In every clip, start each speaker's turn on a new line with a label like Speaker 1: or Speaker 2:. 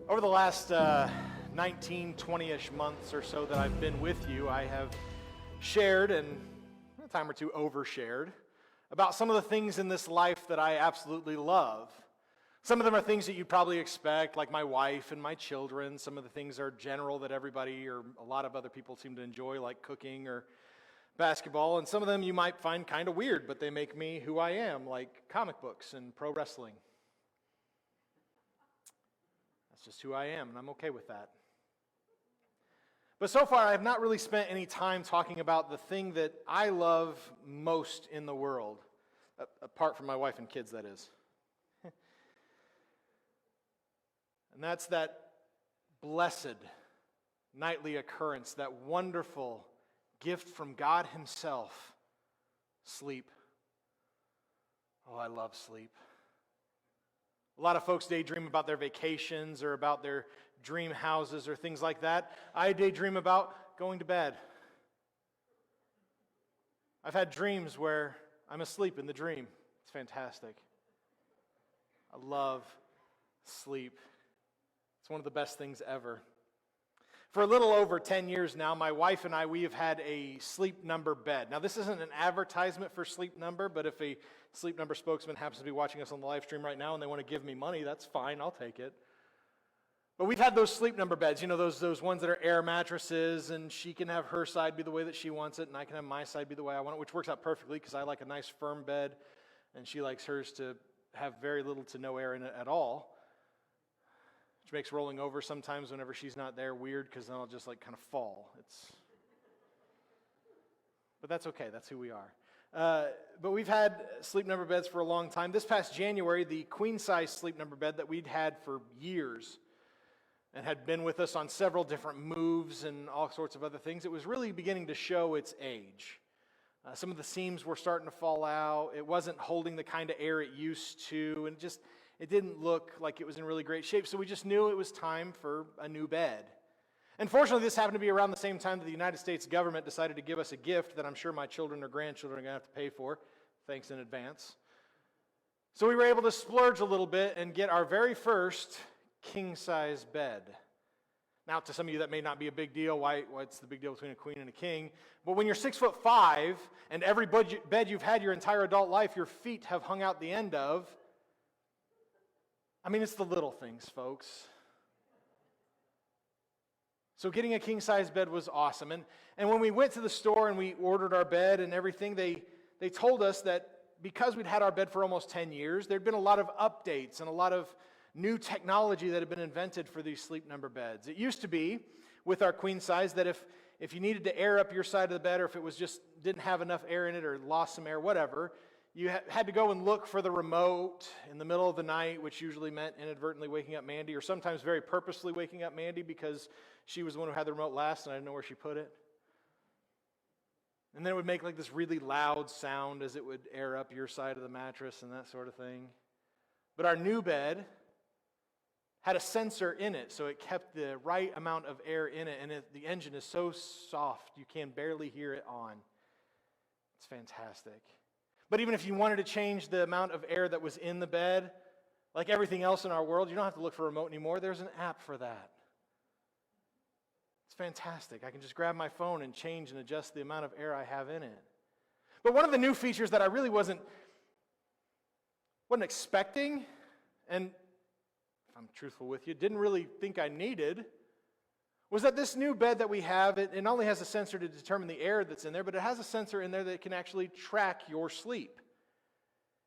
Speaker 1: Over the last 19, 20-ish months or so that I've been with you, I have shared, and a time or two overshared, about some of the things in this life that I absolutely love. Some of them are things that you'd probably expect, like my wife and my children. Some of the things are general that everybody or a lot of other people seem to enjoy, like cooking or basketball. And some of them you might find kind of weird, but they make me who I am, like comic books and pro wrestling. That's just who I am, and I'm okay with that. But so far, I have not really spent any time talking about the thing that I love most in the world, apart from my wife and kids, that is. And that's that blessed nightly occurrence, that wonderful gift from God Himself, sleep. Oh, I love sleep. A lot of folks daydream about their vacations or about their dream houses or things like that. I daydream about going to bed. I've had dreams where I'm asleep in the dream. It's fantastic. I love sleep. It's one of the best things ever. For a little over 10 years now, my wife and I, we have had a Sleep Number bed. Now, this isn't an advertisement for Sleep Number, but if a Sleep Number spokesman happens to be watching us on the live stream right now and they want to give me money, that's fine, I'll take it. But we've had those Sleep Number beds, you know, those ones that are air mattresses, and she can have her side be the way that she wants it, and I can have my side be the way I want it, which works out perfectly because I like a nice firm bed, and she likes hers to have very little to no air in it at all. Which makes rolling over sometimes whenever she's not there weird because then I'll just like kind of fall. But that's okay. That's who we are. But we've had Sleep Number beds for a long time. This past January, the queen-size Sleep Number bed that we'd had for years and had been with us on several different moves and all sorts of other things, it was really beginning to show its age. Some of the seams were starting to fall out. It wasn't holding the kind of air it used to, and it didn't look like it was in really great shape, so we just knew it was time for a new bed. And fortunately, this happened to be around the same time that the United States government decided to give us a gift that I'm sure my children or grandchildren are going to have to pay for. Thanks in advance. So we were able to splurge a little bit and get our very first king-size bed. Now, to some of you, that may not be a big deal. What's the big deal between a queen and a king? But when you're 6'5", and every bed you've had your entire adult life, your feet have hung out the end of, I mean, it's the little things, folks. So getting a king-size bed was awesome. And when we went to the store and we ordered our bed and everything, they told us that because we'd had our bed for almost 10 years, there'd been a lot of updates and a lot of new technology that had been invented for these Sleep Number beds. It used to be, with our queen size, that if you needed to air up your side of the bed or if it was just didn't have enough air in it or lost some air, whatever, you had to go and look for the remote in the middle of the night, which usually meant inadvertently waking up Mandy, or sometimes very purposely waking up Mandy because she was the one who had the remote last and I didn't know where she put it. And then it would make like this really loud sound as it would air up your side of the mattress and that sort of thing. But our new bed had a sensor in it, so it kept the right amount of air in it, and the engine is so soft you can barely hear it on. It's fantastic. But even if you wanted to change the amount of air that was in the bed, like everything else in our world, you don't have to look for a remote anymore. There's an app for that. It's fantastic. I can just grab my phone and change and adjust the amount of air I have in it. But one of the new features that I really wasn't expecting, and if I'm truthful with you, didn't really think I needed, was that this new bed that we have, it not only has a sensor to determine the air that's in there, but it has a sensor in there that can actually track your sleep.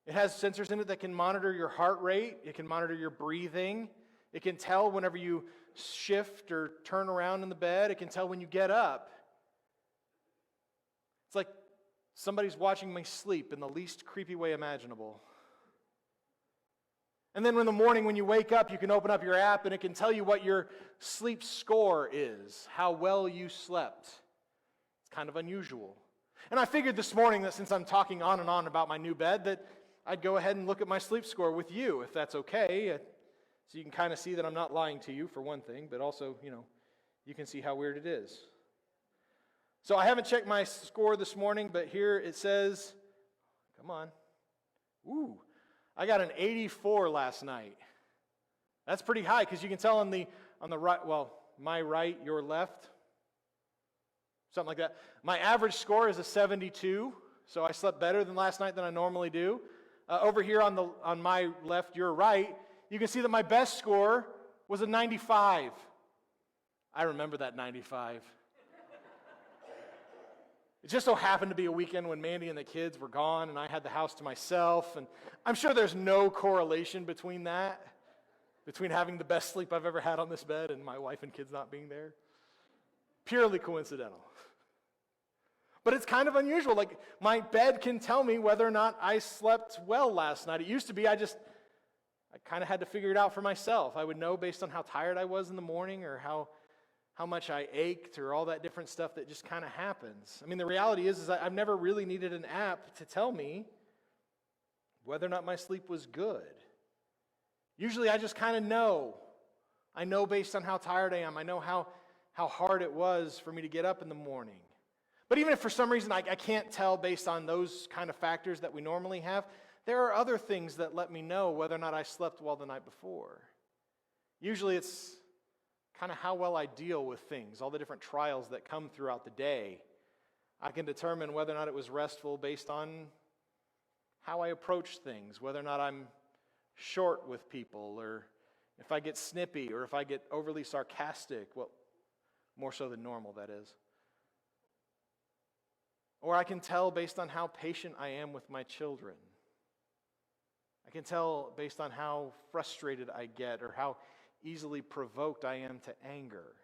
Speaker 1: It has sensors in it that can monitor your heart rate, it can monitor your breathing, it can tell whenever you shift or turn around in the bed, it can tell when you get up. It's like somebody's watching me sleep in the least creepy way imaginable. And then in the morning when you wake up, you can open up your app and it can tell you what your sleep score is, how well you slept. It's kind of unusual. And I figured this morning that since I'm talking on and on about my new bed, that I'd go ahead and look at my sleep score with you, if that's okay. So you can kind of see that I'm not lying to you, for one thing, but also, you can see how weird it is. So I haven't checked my score this morning, but here it says, come on. Ooh. I got an 84 last night. That's pretty high because you can tell on the right, well, my right, your left, something like that. My average score is a 72, so I slept better than last night than I normally do. Over here on my left, your right, you can see that my best score was a 95. I remember that 95. It just so happened to be a weekend when Mandy and the kids were gone and I had the house to myself, and I'm sure there's no correlation between that, between having the best sleep I've ever had on this bed and my wife and kids not being there. Purely coincidental. But it's kind of unusual. Like, my bed can tell me whether or not I slept well last night. It used to be I kind of had to figure it out for myself. I would know based on how tired I was in the morning or how much I ached or all that different stuff that just kind of happens. I mean, the reality is I've never really needed an app to tell me whether or not my sleep was good. Usually I just kind of know. I know based on how tired I am. I know how hard it was for me to get up in the morning. But even if for some reason I can't tell based on those kind of factors that we normally have, there are other things that let me know whether or not I slept well the night before. Usually it's kind of how well I deal with things, all the different trials that come throughout the day. I can determine whether or not it was restful based on how I approach things, whether or not I'm short with people, or if I get snippy, or if I get overly sarcastic, well, more so than normal, that is. Or I can tell based on how patient I am with my children. I can tell based on how frustrated I get or how easily provoked I am to anger.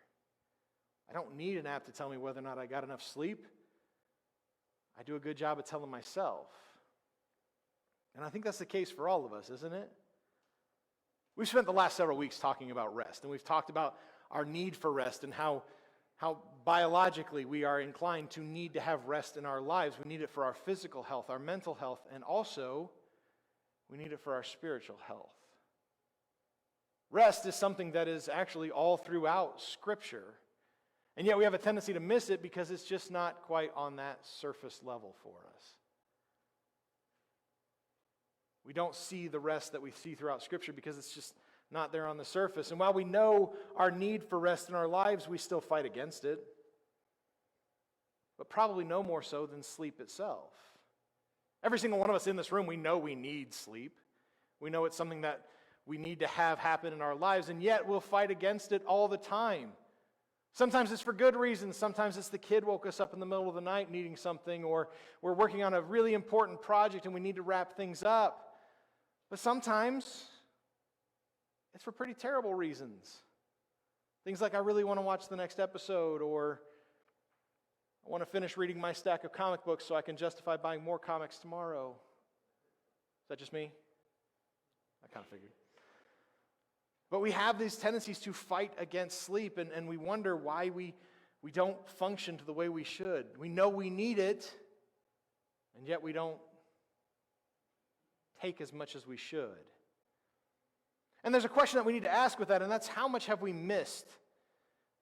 Speaker 1: I don't need an app to tell me whether or not I got enough sleep. I do a good job of telling myself. And I think that's the case for all of us, isn't it? We've spent the last several weeks talking about rest, and we've talked about our need for rest and how biologically we are inclined to need to have rest in our lives. We need it for our physical health, our mental health, and also we need it for our spiritual health. Rest is something that is actually all throughout Scripture, and yet we have a tendency to miss it because it's just not quite on that surface level for us. We don't see the rest that we see throughout Scripture because it's just not there on the surface. And while we know our need for rest in our lives, we still fight against it, but probably no more so than sleep itself. Every single one of us in this room, we know we need sleep. We know it's something that we need to have happen in our lives, and yet we'll fight against it all the time. Sometimes it's for good reasons. Sometimes it's the kid woke us up in the middle of the night needing something, or we're working on a really important project and we need to wrap things up. But sometimes it's for pretty terrible reasons. Things like I really want to watch the next episode, or I want to finish reading my stack of comic books so I can justify buying more comics tomorrow. Is that just me? I kind of figured. But we have these tendencies to fight against sleep, and we wonder why we don't function to the way we should. We know we need it, and yet we don't take as much as we should. And there's a question that we need to ask with that, and that's how much have we missed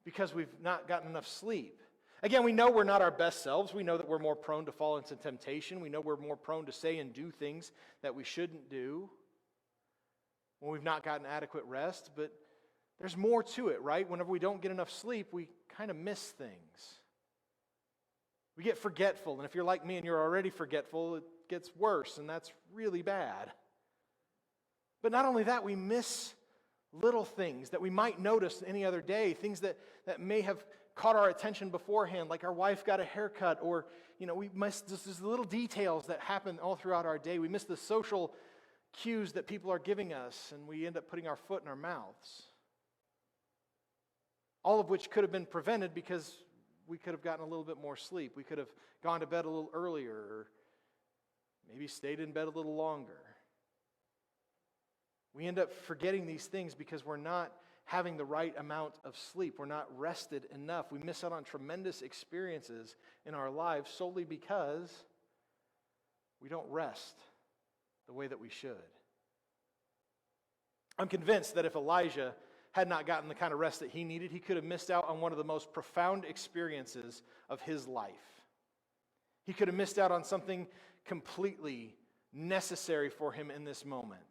Speaker 1: because we've not gotten enough sleep? Again, we know we're not our best selves. We know that we're more prone to fall into temptation. We know we're more prone to say and do things that we shouldn't do when we've not gotten adequate rest. But there's more to it, right? Whenever we don't get enough sleep, we kind of miss things. We get forgetful, and if you're like me and you're already forgetful, it gets worse, and that's really bad. But not only that, we miss little things that we might notice any other day, things that may have caught our attention beforehand, like our wife got a haircut, or we miss just these little details that happen all throughout our day. We miss the social cues that people are giving us, and we end up putting our foot in our mouths. All of which could have been prevented because we could have gotten a little bit more sleep. We could have gone to bed a little earlier, or maybe stayed in bed a little longer. We end up forgetting these things because we're not having the right amount of sleep. We're not rested enough. We miss out on tremendous experiences in our lives solely because we don't rest the way that we should. I'm convinced that if Elijah had not gotten the kind of rest that he needed, he could have missed out on one of the most profound experiences of his life. He could have missed out on something completely necessary for him in this moment.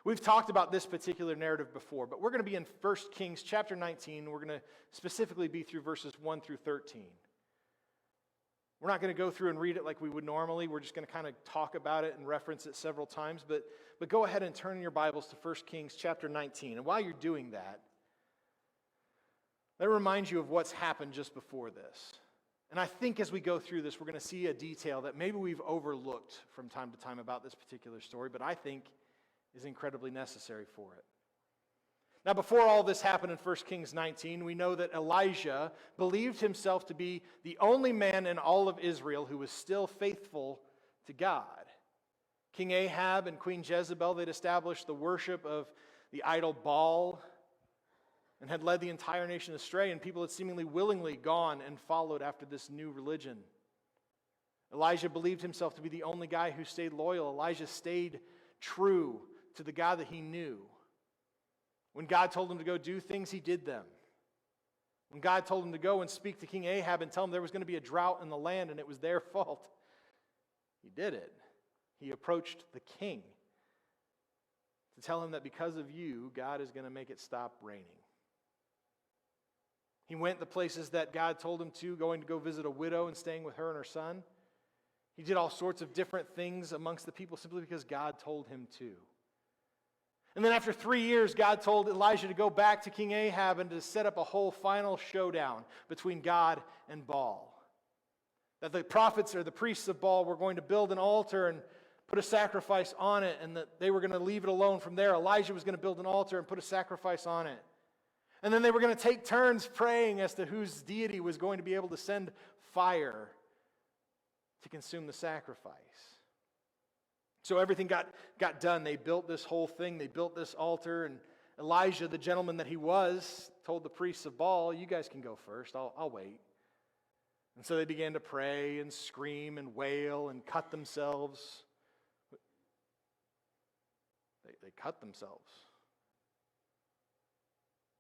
Speaker 1: We've talked about this particular narrative before, but we're going to be in 1 Kings chapter 19. We're going to specifically be through verses 1 through 13. We're not going to go through and read it like we would normally. We're just going to kind of talk about it and reference it several times. But go ahead and turn in your Bibles to 1 Kings chapter 19. And while you're doing that, let me remind you of what's happened just before this. And I think as we go through this, we're going to see a detail that maybe we've overlooked from time to time about this particular story, but I think is incredibly necessary for it. Now, before all this happened in 1 Kings 19, we know that Elijah believed himself to be the only man in all of Israel who was still faithful to God. King Ahab and Queen Jezebel, they'd established the worship of the idol Baal and had led the entire nation astray, and people had seemingly willingly gone and followed after this new religion. Elijah believed himself to be the only guy who stayed loyal. Elijah stayed true to the God that he knew. When God told him to go do things, he did them. When God told him to go and speak to King Ahab and tell him there was going to be a drought in the land and it was their fault, he did it. He approached the king to tell him that because of you, God is going to make it stop raining. He went the places that God told him to, going to go visit a widow and staying with her and her son. He did all sorts of different things amongst the people simply because God told him to. And then after 3 years, God told Elijah to go back to King Ahab and to set up a whole final showdown between God and Baal. That the prophets or the priests of Baal were going to build an altar and put a sacrifice on it, and that they were going to leave it alone from there. Elijah was going to build an altar and put a sacrifice on it. And then they were going to take turns praying as to whose deity was going to be able to send fire to consume the sacrifice. So everything got done. They built this whole thing. They built this altar. And Elijah, the gentleman that he was, told the priests of Baal, you guys can go first. I'll wait. And so they began to pray and scream and wail and cut themselves. They cut themselves.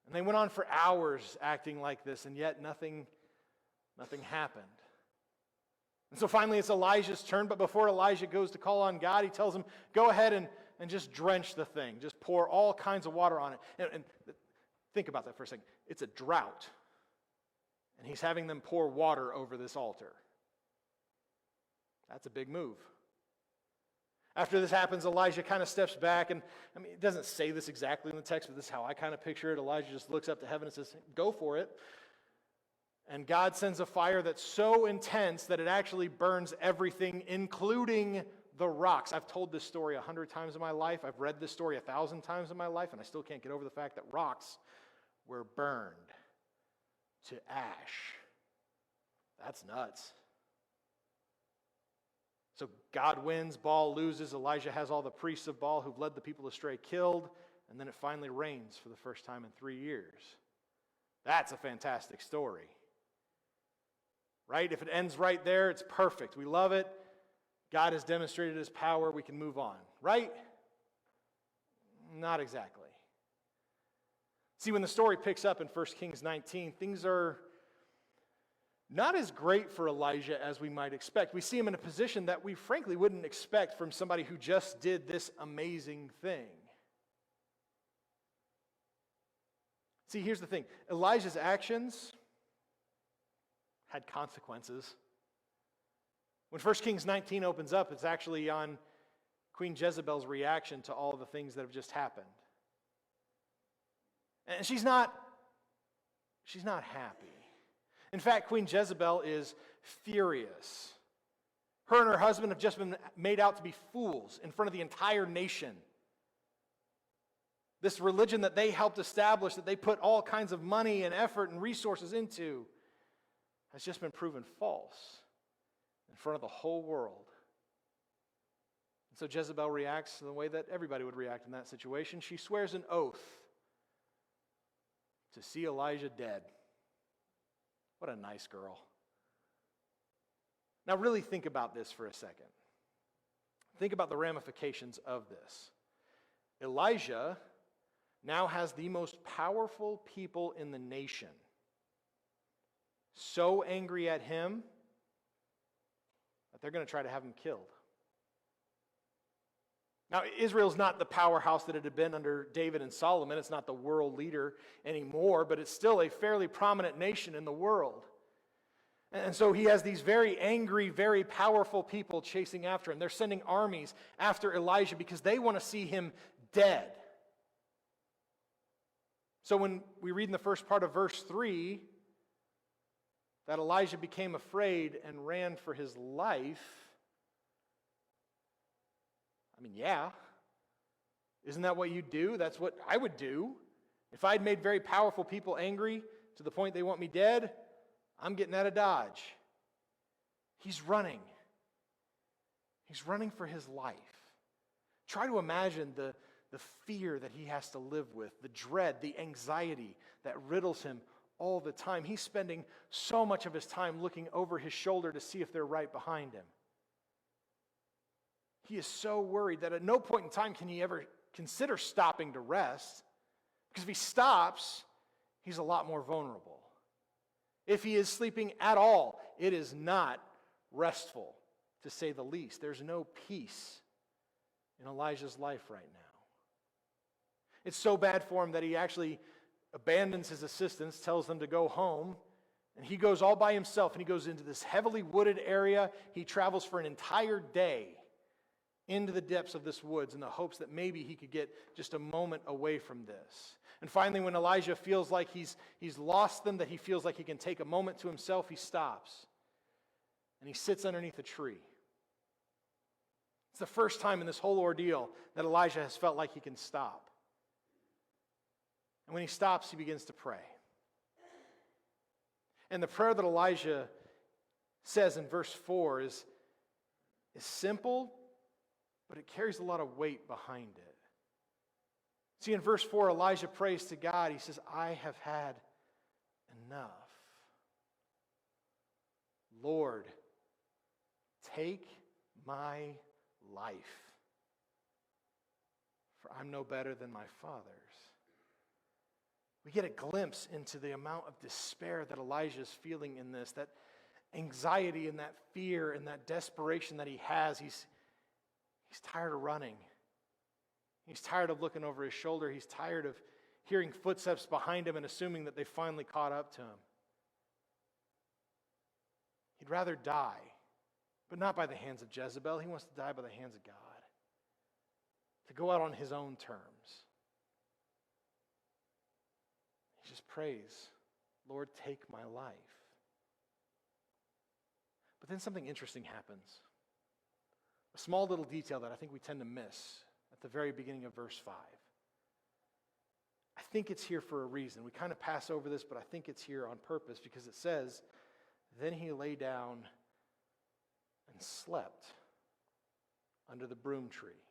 Speaker 1: And they went on for hours acting like this, and yet nothing happened. And so finally it's Elijah's turn, but before Elijah goes to call on God, he tells him, go ahead and just drench the thing. Just pour all kinds of water on it. And think about that for a second. It's a drought. And he's having them pour water over this altar. That's a big move. After this happens, Elijah kind of steps back, and it doesn't say this exactly in the text, but this is how I kind of picture it. Elijah just looks up to heaven and says, go for it. And God sends a fire that's so intense that it actually burns everything, including the rocks. I've told this story 100 times in my life. I've read this story 1,000 times in my life, and I still can't get over the fact that rocks were burned to ash. That's nuts. So God wins, Baal loses, Elijah has all the priests of Baal who've led the people astray killed, and then it finally rains for the first time in 3 years. That's a fantastic story. Right? If it ends right there, it's perfect. We love it. God has demonstrated his power. We can move on. Right? Not exactly. See, when the story picks up in 1 Kings 19, things are not as great for Elijah as we might expect. We see him in a position that we frankly wouldn't expect from somebody who just did this amazing thing. See, here's the thing. Elijah's actions had consequences. When 1 Kings 19 opens up, it's actually on Queen Jezebel's reaction to all the things that have just happened. And she's not happy. In fact, Queen Jezebel is furious. Her and her husband have just been made out to be fools in front of the entire nation. This religion that they helped establish, that they put all kinds of money and effort and resources into, has just been proven false in front of the whole world. And so Jezebel reacts in the way that everybody would react in that situation. She swears an oath to see Elijah dead. What a nice girl. Now really think about this for a second. Think about the ramifications of this. Elijah now has the most powerful people in the nation so angry at him that they're going to try to have him killed. Now, Israel's not the powerhouse that it had been under David and Solomon. It's not the world leader anymore, but it's still a fairly prominent nation in the world. And so he has these very angry, very powerful people chasing after him. They're sending armies after Elijah because they want to see him dead. So when we read in the first part of verse 3 that Elijah became afraid and ran for his life, I mean, yeah. Isn't that what you do? That's what I would do. If I'd made very powerful people angry to the point they want me dead, I'm getting out of Dodge. He's running. He's running for his life. Try to imagine the fear that he has to live with, the dread, the anxiety that riddles him all the time. He's spending so much of his time looking over his shoulder to see if they're right behind him. He is so worried that at no point in time can he ever consider stopping to rest, because if he stops, he's a lot more vulnerable. If he is sleeping at all, it is not restful, to say the least. There's no peace in Elijah's life right now. It's so bad for him that he actually abandons his assistants, tells them to go home, and he goes all by himself, and he goes into this heavily wooded area. He travels for an entire day into the depths of this woods in the hopes that maybe he could get just a moment away from this. And finally, when Elijah feels like he's lost them, that he feels like he can take a moment to himself, he stops. And he sits underneath a tree. It's the first time in this whole ordeal that Elijah has felt like he can stop. And when he stops, he begins to pray. And the prayer that Elijah says in verse 4 is simple, but it carries a lot of weight behind it. See, in verse 4, Elijah prays to God. He says, I have had enough. Lord, take my life, for I'm no better than my father's. We get a glimpse into the amount of despair that Elijah is feeling in this, that anxiety and that fear and that desperation that he has. He's tired of running. He's tired of looking over his shoulder. He's tired of hearing footsteps behind him and assuming that they finally caught up to him. He'd rather die, but not by the hands of Jezebel. He wants to die by the hands of God, to go out on his own terms. He just prays, Lord, take my life. But then something interesting happens. A small little detail that I think we tend to miss at the very beginning of verse 5. I think it's here for a reason. We kind of pass over this, but I think it's here on purpose, because it says, then he lay down and slept under the broom tree.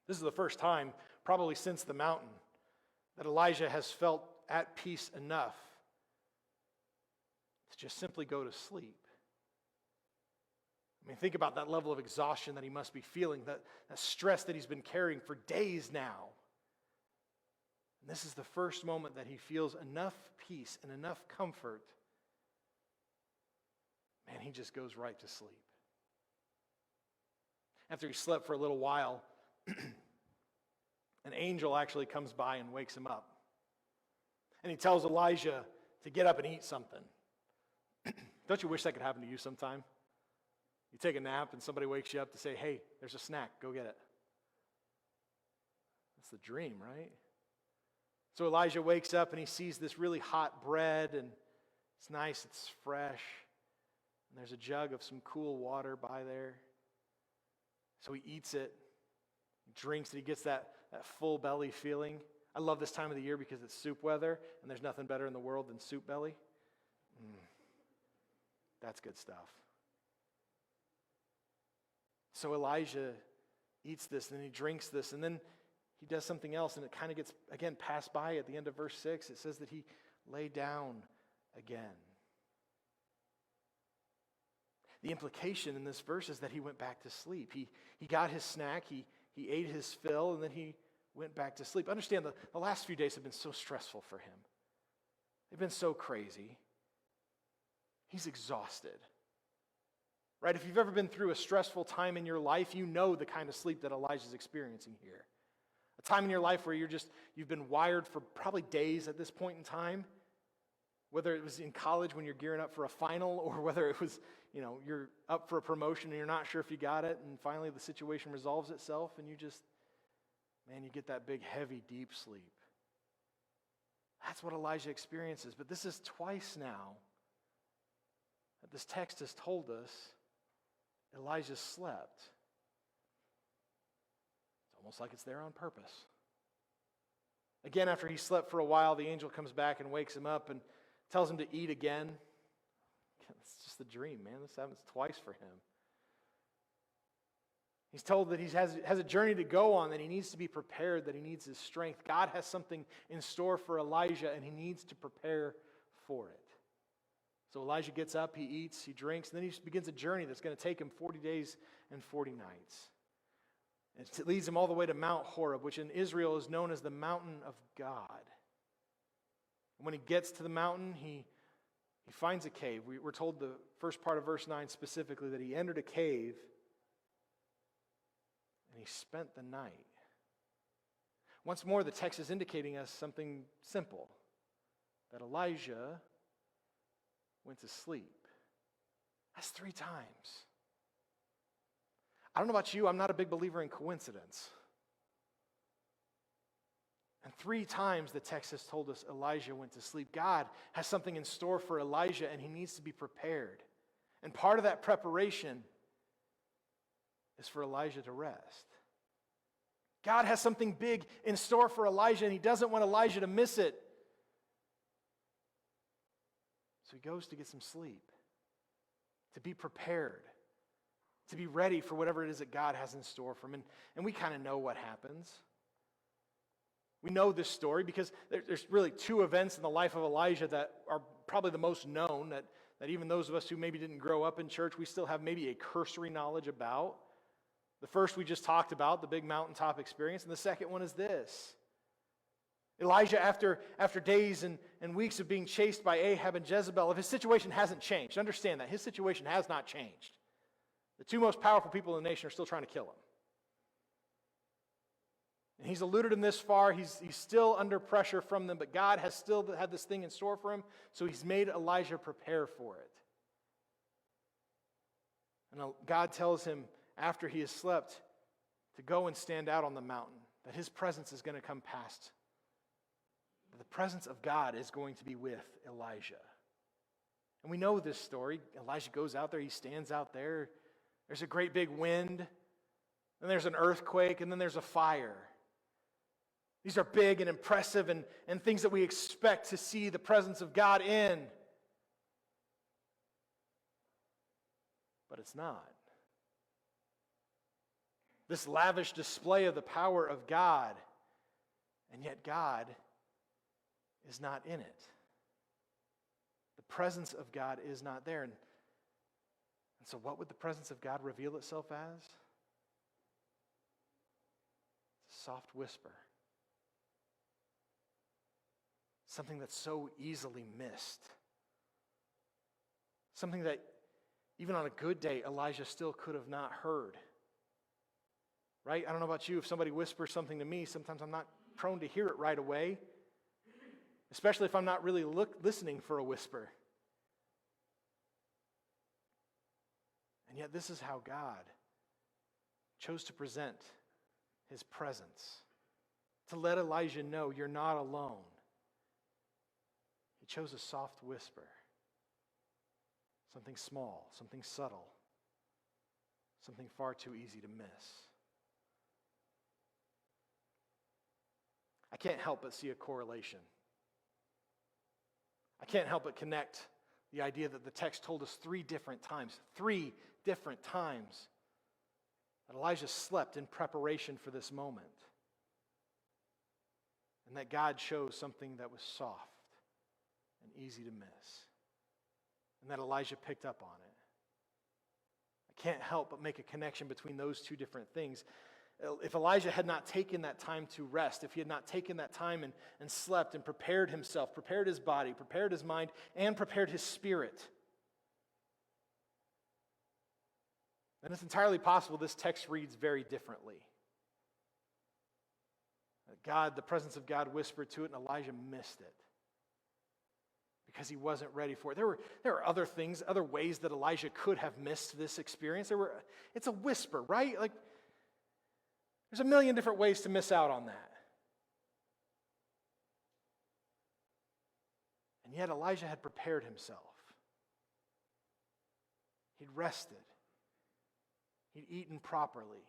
Speaker 1: This is the first time, probably since the mountain, that Elijah has felt at peace enough to just simply go to sleep. I mean, think about that level of exhaustion that he must be feeling, that stress that he's been carrying for days now. And this is the first moment that he feels enough peace and enough comfort. Man, he just goes right to sleep. After he slept for a little while, an angel actually comes by and wakes him up. And he tells Elijah to get up and eat something. Don't you wish that could happen to you sometime? You take a nap and somebody wakes you up to say, hey, there's a snack, go get it. That's the dream, right? So Elijah wakes up and he sees this really hot bread, and it's nice, it's fresh. And there's a jug of some cool water by there. So he eats it, he drinks it, he gets that full belly feeling. I love this time of the year because it's soup weather, and there's nothing better in the world than soup belly. That's good stuff. So Elijah eats this, and then he drinks this, and then he does something else, and it kind of gets, again, passed by at the end of verse 6. It says that he lay down again. The implication in this verse is that he went back to sleep. He got his snack, he ate his fill, and then he went back to sleep. Understand, the last few days have been so stressful for him. They've been so crazy. He's exhausted. Right? If you've ever been through a stressful time in your life, you know the kind of sleep that Elijah's experiencing here. A time in your life where you've been wired for probably days at this point in time, whether it was in college when you're gearing up for a final, or whether it was, you're up for a promotion and you're not sure if you got it, and finally the situation resolves itself, and you get that big, heavy, deep sleep. That's what Elijah experiences. But this is twice now that this text has told us Elijah slept. It's almost like it's there on purpose. Again, after he slept for a while, the angel comes back and wakes him up and tells him to eat again. It's just a dream, man. This happens twice for him. He's told that he has a journey to go on, that he needs to be prepared, that he needs his strength. God has something in store for Elijah, and he needs to prepare for it. So Elijah gets up, he eats, he drinks, and then he begins a journey that's going to take him 40 days and 40 nights. And it leads him all the way to Mount Horeb, which in Israel is known as the mountain of God. And when he gets to the mountain, he finds a cave. We're told the first part of verse 9 specifically that he entered a cave and he spent the night. Once more, the text is indicating us something simple, that Elijah went to sleep. That's 3 times. I don't know about you, I'm not a big believer in coincidence. And 3 times the text has told us Elijah went to sleep. God has something in store for Elijah, and he needs to be prepared. And part of that preparation is for Elijah to rest. God has something big in store for Elijah, and he doesn't want Elijah to miss it. So he goes to get some sleep, to be prepared, to be ready for whatever it is that God has in store for him. And we kind of know what happens. We know this story because there's really 2 events in the life of Elijah that are probably the most known, that even those of us who maybe didn't grow up in church, we still have maybe a cursory knowledge about. The first we just talked about, the big mountaintop experience, and the second one is this. Elijah, after days and weeks of being chased by Ahab and Jezebel, if his situation hasn't changed, understand that his situation has not changed. The 2 most powerful people in the nation are still trying to kill him. And he's eluded him this far. He's still under pressure from them, but God has still had this thing in store for him, so he's made Elijah prepare for it. And God tells him, after he has slept, to go and stand out on the mountain, that his presence is going to come past. The presence of God is going to be with Elijah. And we know this story. Elijah goes out there, he stands out there. There's a great big wind, then there's an earthquake, and then there's a fire. These are big and impressive and things that we expect to see the presence of God in. But it's not. This lavish display of the power of God, and yet God is not in it. The presence of God is not there. And so what would the presence of God reveal itself as? It's a soft whisper. Something that's so easily missed. Something that even on a good day, Elijah still could have not heard. Right? I don't know about you, if somebody whispers something to me, sometimes I'm not prone to hear it right away. Especially if I'm not really listening for a whisper. And yet this is how God chose to present his presence. To let Elijah know you're not alone. He chose a soft whisper. Something small, something subtle. Something far too easy to miss. I can't help but see a correlation. I can't help but connect the idea that the text told us 3 different times that Elijah slept in preparation for this moment. And that God chose something that was soft and easy to miss. And that Elijah picked up on it. I can't help but make a connection between those 2 different things. If Elijah had not taken that time to rest, if he had not taken that time and slept and prepared himself, prepared his body, prepared his mind, and prepared his spirit, And it's entirely possible this text reads very differently. God, the presence of God whispered to it, and Elijah missed it because he wasn't ready for it. There were other things, other ways that Elijah could have missed this experience. It's a whisper, right? Like, there's a million different ways to miss out on that. And yet Elijah had prepared himself. He'd rested. He'd eaten properly.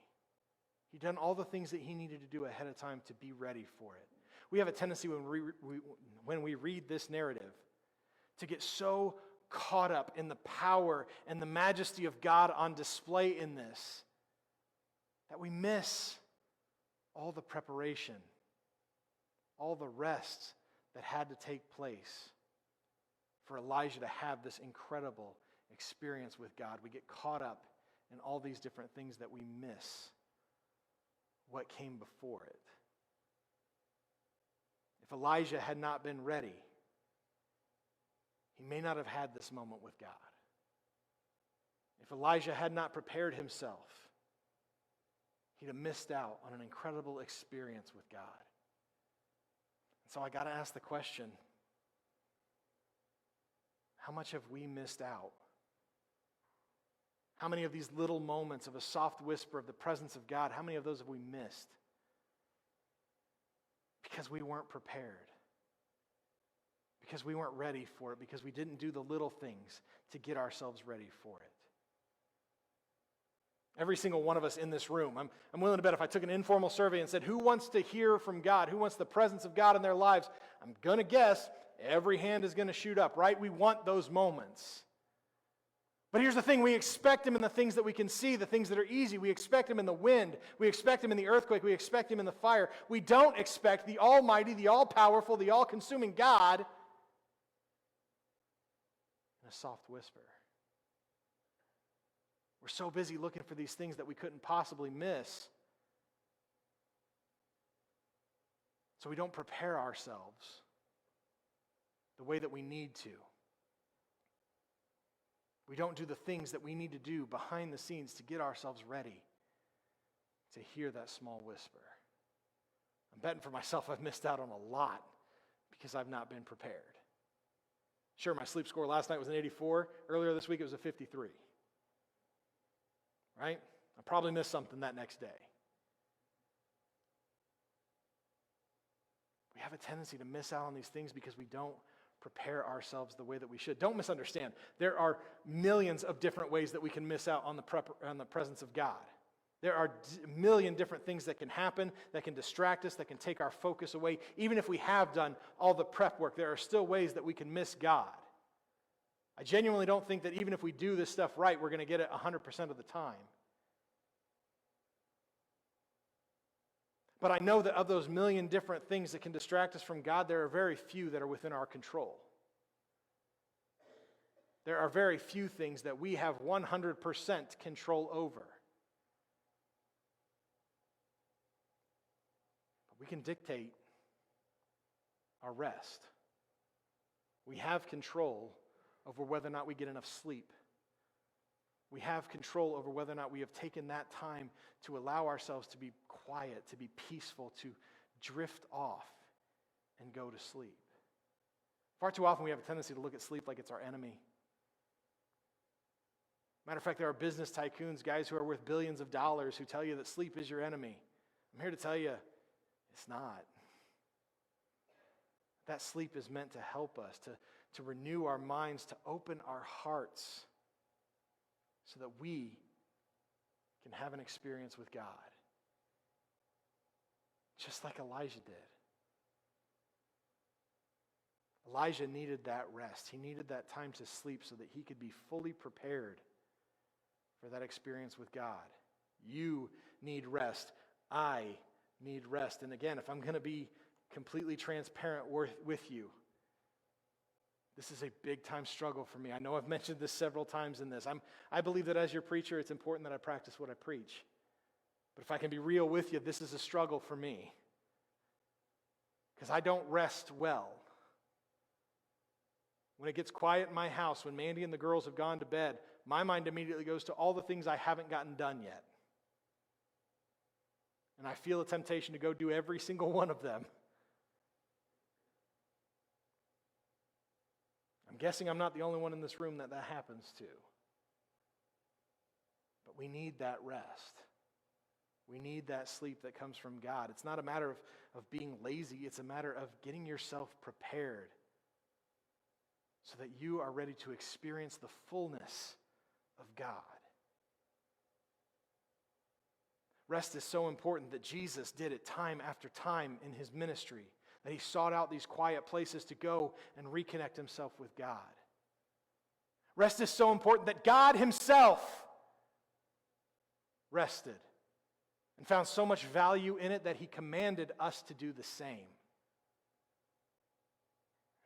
Speaker 1: He'd done all the things that he needed to do ahead of time to be ready for it. We have a tendency when we read this narrative to get so caught up in the power and the majesty of God on display in this that we miss all the preparation, all the rest that had to take place for Elijah to have this incredible experience with God. We get caught up in all these different things that we miss what came before it. If Elijah had not been ready, he may not have had this moment with God. If Elijah had not prepared himself, he'd have missed out on an incredible experience with God. And so I got to ask the question, how much have we missed out? How many of these little moments of a soft whisper of the presence of God, how many of those have we missed? Because we weren't prepared. Because we weren't ready for it. Because we didn't do the little things to get ourselves ready for it. Every single one of us in this room, I'm willing to bet if I took an informal survey and said, who wants to hear from God? Who wants the presence of God in their lives? I'm going to guess every hand is going to shoot up, right? We want those moments. But here's the thing, we expect Him in the things that we can see, the things that are easy. We expect Him in the wind. We expect Him in the earthquake. We expect Him in the fire. We don't expect the almighty, the all-powerful, the all-consuming God in a soft whisper. We're so busy looking for these things that we couldn't possibly miss. So we don't prepare ourselves the way that we need to. We don't do the things that we need to do behind the scenes to get ourselves ready to hear that small whisper. I'm betting for myself I've missed out on a lot because I've not been prepared. Sure, my sleep score last night was an 84. Earlier this week it was a 53. Right? I probably missed something that next day. We have a tendency to miss out on these things because we don't prepare ourselves the way that we should. Don't misunderstand. There are millions of different ways that we can miss out on the presence of God. There are a million different things that can happen, that can distract us, that can take our focus away. Even if we have done all the prep work, there are still ways that we can miss God. I genuinely don't think that even if we do this stuff right, we're going to get it 100% of the time. But I know that of those million different things that can distract us from God, there are very few that are within our control. There are very few things that we have 100% control over. But we can dictate our rest. We have control over whether or not we get enough sleep. We have control over whether or not we have taken that time to allow ourselves to be quiet, to be peaceful, to drift off and go to sleep. Far too often we have a tendency to look at sleep like it's our enemy. Matter of fact, there are business tycoons, guys who are worth billions of dollars, who tell you that sleep is your enemy. I'm here to tell you, it's not. That sleep is meant to help us, to renew our minds, to open our hearts, so that we can have an experience with God. Just like Elijah did. Elijah needed that rest. He needed that time to sleep so that he could be fully prepared for that experience with God. You need rest. I need rest. And again, if I'm going to be completely transparent with you, this is a big-time struggle for me. I know I've mentioned this several times in this. I believe that as your preacher, it's important that I practice what I preach. But if I can be real with you, this is a struggle for me. Because I don't rest well. When it gets quiet in my house, when Mandy and the girls have gone to bed, my mind immediately goes to all the things I haven't gotten done yet. And I feel a temptation to go do every single one of them. I'm guessing I'm not the only one in this room that happens to. But we need that rest. We need that sleep that comes from God. It's not a matter of being lazy. It's a matter of getting yourself prepared so that you are ready to experience the fullness of God. Rest is so important that Jesus did it time after time in his ministry, that he sought out these quiet places to go and reconnect himself with God. Rest is so important that God himself rested and found so much value in it that he commanded us to do the same.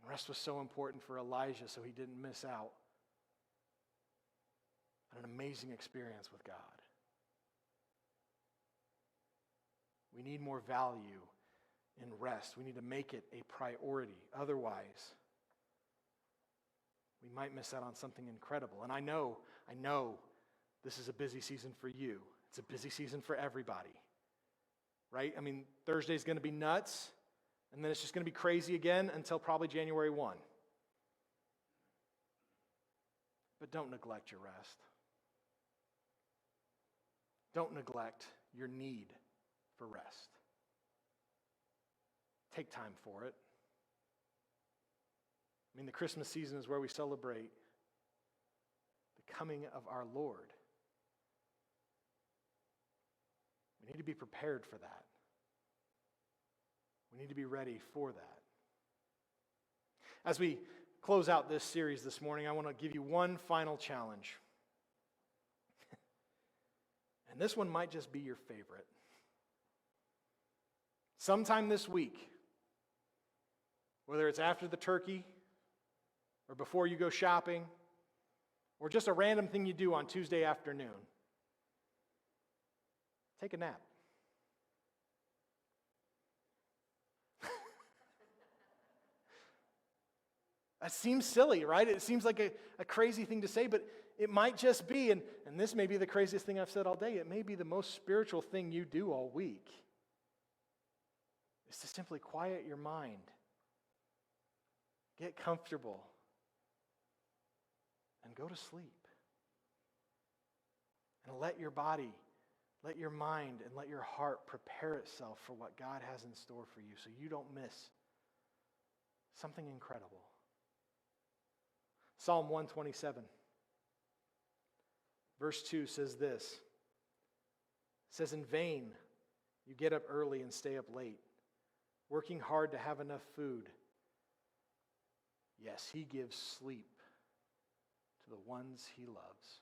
Speaker 1: And rest was so important for Elijah so he didn't miss out on an amazing experience with God. We need more value in rest. We need to make it a priority. Otherwise, we might miss out on something incredible. And I know this is a busy season for you. It's a busy season for everybody, right? I mean, Thursday's going to be nuts, and then it's just going to be crazy again until probably January 1. But don't neglect your rest. Don't neglect your need for rest. Take time for it. I mean, the Christmas season is where we celebrate the coming of our Lord. We need to be prepared for that. We need to be ready for that. As we close out this series this morning, I want to give you one final challenge. And this one might just be your favorite. Sometime this week, whether it's after the turkey or before you go shopping or just a random thing you do on Tuesday afternoon, take a nap. That seems silly, right? It seems like a crazy thing to say, but it might just be, and this may be the craziest thing I've said all day, it may be the most spiritual thing you do all week, is to simply quiet your mind, get comfortable, and go to sleep. And let your body, let your mind, and let your heart prepare itself for what God has in store for you so you don't miss something incredible. Psalm 127, verse 2 says this. It says, "In vain you get up early and stay up late, working hard to have enough food. Yes, he gives sleep to the ones he loves."